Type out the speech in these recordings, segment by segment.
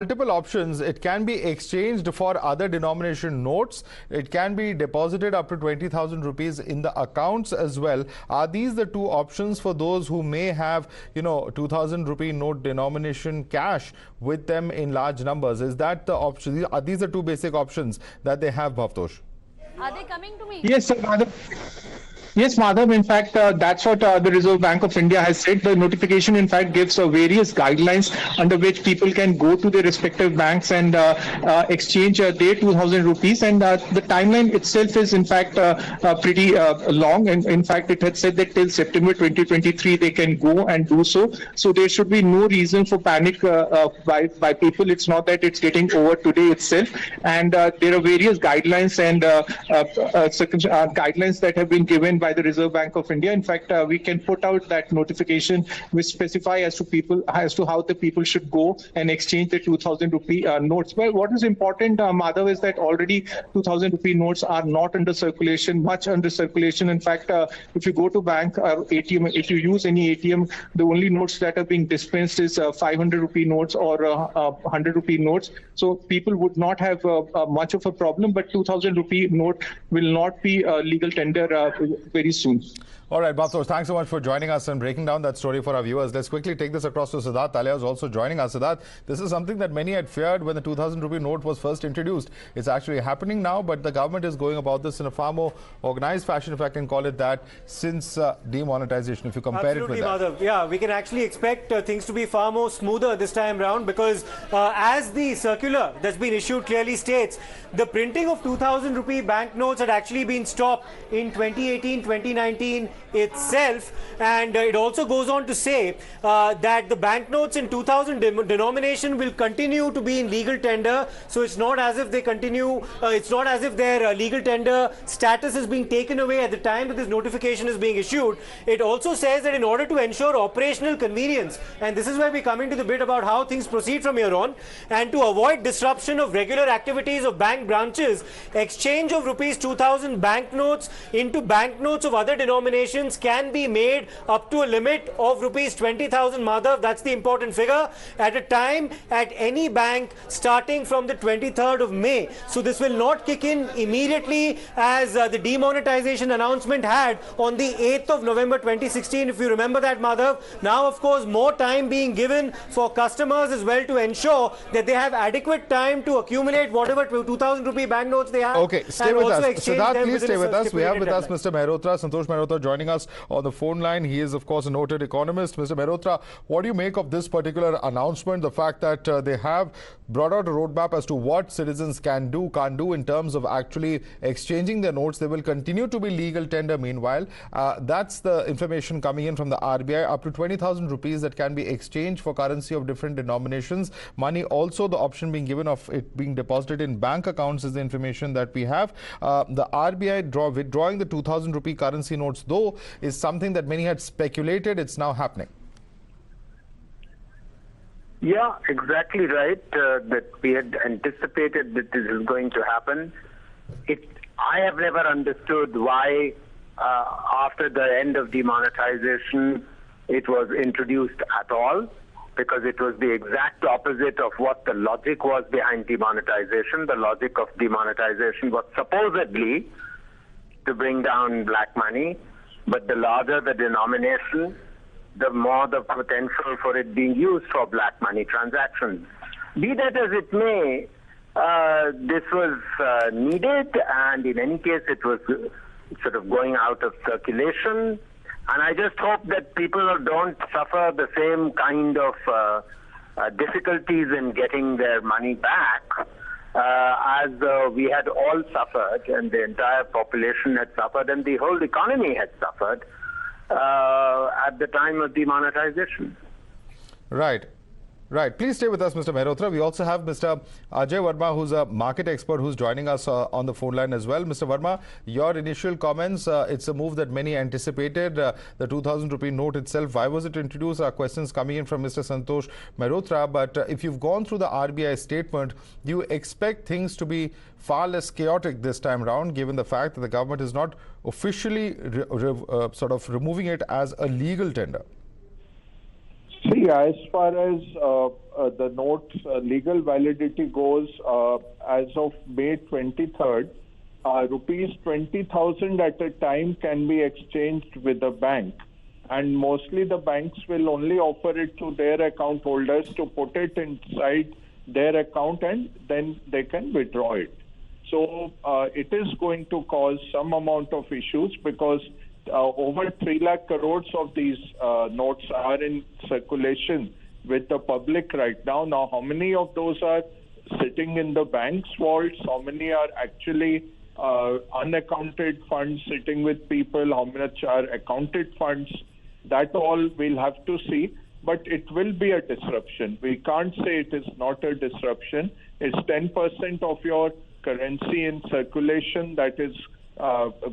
multiple options. It can be exchanged for other denomination notes. It can be deposited up to 20,000 rupees in the accounts as well. Are these the two options for those who may have, 2,000 rupee note denomination cash with them in large numbers? Is that the option? Are these the two basic options that they have, Bhavtosh? Are they coming to me? Yes, sir. Yes, Madhav. In fact, that's what the Reserve Bank of India has said. The notification, in fact, gives various guidelines under which people can go to their respective banks and exchange their 2,000 rupees. And the timeline itself is, in fact, pretty long. And in fact, it had said that till September 2023, they can go and do so. So there should be no reason for panic by people. It's not that it's getting over today itself. And there are various guidelines and guidelines that have been given by the Reserve Bank of India. In fact, we can put out that notification which specify as to how the people should go and exchange the 2,000 rupee notes. Well, what is important, Madhav, is that already 2,000 rupee notes are not under circulation, much under circulation. In fact, if you go to bank or ATM, if you use any ATM, the only notes that are being dispensed is 500 rupee notes or 100 rupee notes. So people would not have much of a problem, but 2,000 rupee note will not be legal tender very soon. All right, Bhavtosh, thanks so much for joining us and breaking down that story for our viewers. Let's quickly take this across to Siddharth Talia, who's also joining us. Siddharth, this is something that many had feared when the 2,000 rupee note was first introduced. It's actually happening now, but the government is going about this in a far more organized fashion, if I can call it that, since demonetization, if you compare Absolutely, it with that. Madhav. Yeah, we can actually expect things to be far more smoother this time round because as the circular that's been issued clearly states, the printing of 2,000 rupee banknotes had actually been stopped in 2018, 2019 itself, and it also goes on to say that the banknotes in 2,000 denomination will continue to be in legal tender. So it's not as if they continue, it's not as if their legal tender status is being taken away at the time that this notification is being issued. It also says that in order to ensure operational convenience, and this is where we come into the bit about how things proceed from here on, and to avoid disruption of regular activities of bank branches, exchange of rupees 2,000 banknotes into banknotes of other denominations can be made up to a limit of rupees 20,000, Madhav. That's the important figure, at a time at any bank starting from the 23rd of May. So this will not kick in immediately as the demonetization announcement had on the 8th of November 2016, if you remember that, Madhav. Now, of course, more time being given for customers as well to ensure that they have adequate time to accumulate whatever 2,000 rupee banknotes they have. Okay, stay with us. Siddharth, please stay with us. We have with us Mr. Mehrotra, Santosh Mehrotra, joining us on the phone line. He is, of course, a noted economist. Mr. Mehrotra, what do you make of this particular announcement, the fact that they have brought out a roadmap as to what citizens can do, can't do in terms of actually exchanging their notes? They will continue to be legal tender meanwhile. That's the information coming in from the RBI. Up to 20,000 rupees that can be exchanged for currency of different denominations. Money also, the option being given of it being deposited in bank accounts is the information that we have. The RBI withdrawing the 2,000 rupee currency notes, though, is something that many had speculated. It's now happening. Yeah, exactly right. That we had anticipated that this is going to happen. I have never understood why, after the end of demonetization, it was introduced at all, because it was the exact opposite of what the logic was behind demonetization. The logic of demonetization was supposedly to bring down black money, but the larger the denomination, the more the potential for it being used for black money transactions. Be that as it may, this was needed, and in any case it was sort of going out of circulation. And I just hope that people don't suffer the same kind of difficulties in getting their money back as we had all suffered, and the entire population had suffered, and the whole economy had suffered at the time of demonetization. Right. Right. Please stay with us, Mr. Mehrotra. We also have Mr. Ajay Verma, who's a market expert, who's joining us on the phone line as well. Mr. Verma, your initial comments, it's a move that many anticipated, the 2,000 rupee note itself. Why was it introduced? Our questions coming in from Mr. Santosh Mehrotra. But if you've gone through the RBI statement, do you expect things to be far less chaotic this time round, given the fact that the government is not officially sort of removing it as a legal tender? See, as far as the notes legal validity goes, as of May 23rd, rupees 20,000 at a time can be exchanged with the bank. And mostly the banks will only offer it to their account holders to put it inside their account and then they can withdraw it. So it is going to cause some amount of issues because over 3 lakh crores of these notes are in circulation with the public right now. Now, how many of those are sitting in the bank's vaults? How many are actually unaccounted funds sitting with people? How much are accounted funds? That all we'll have to see. But it will be a disruption. We can't say it is not a disruption. It's 10% of your currency in circulation that is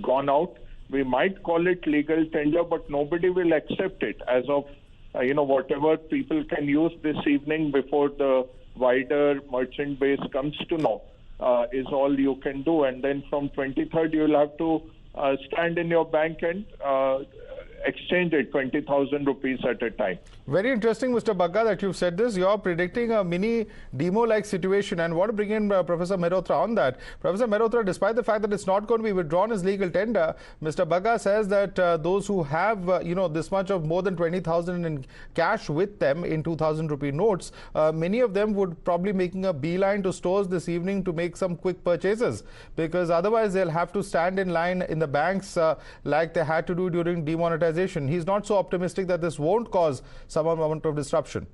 gone out. We might call it legal tender, but nobody will accept it as of, whatever people can use this evening before the wider merchant base comes to know is all you can do. And then from 23rd, you'll have to stand in your bank and exchange it 20,000 rupees at a time. Very interesting, Mr. Bagga, that you've said this. You're predicting a mini demo-like situation, and want to bring in Professor Mehrotra on that. Professor Mehrotra, despite the fact that it's not going to be withdrawn as legal tender, Mr. Bagga says that those who have, this much of more than 20,000 in cash with them in 2,000 rupee notes, many of them would probably making a beeline to stores this evening to make some quick purchases, because otherwise they'll have to stand in line in the banks like they had to do during demonetization. He's not so optimistic that this won't cause some amount of disruption.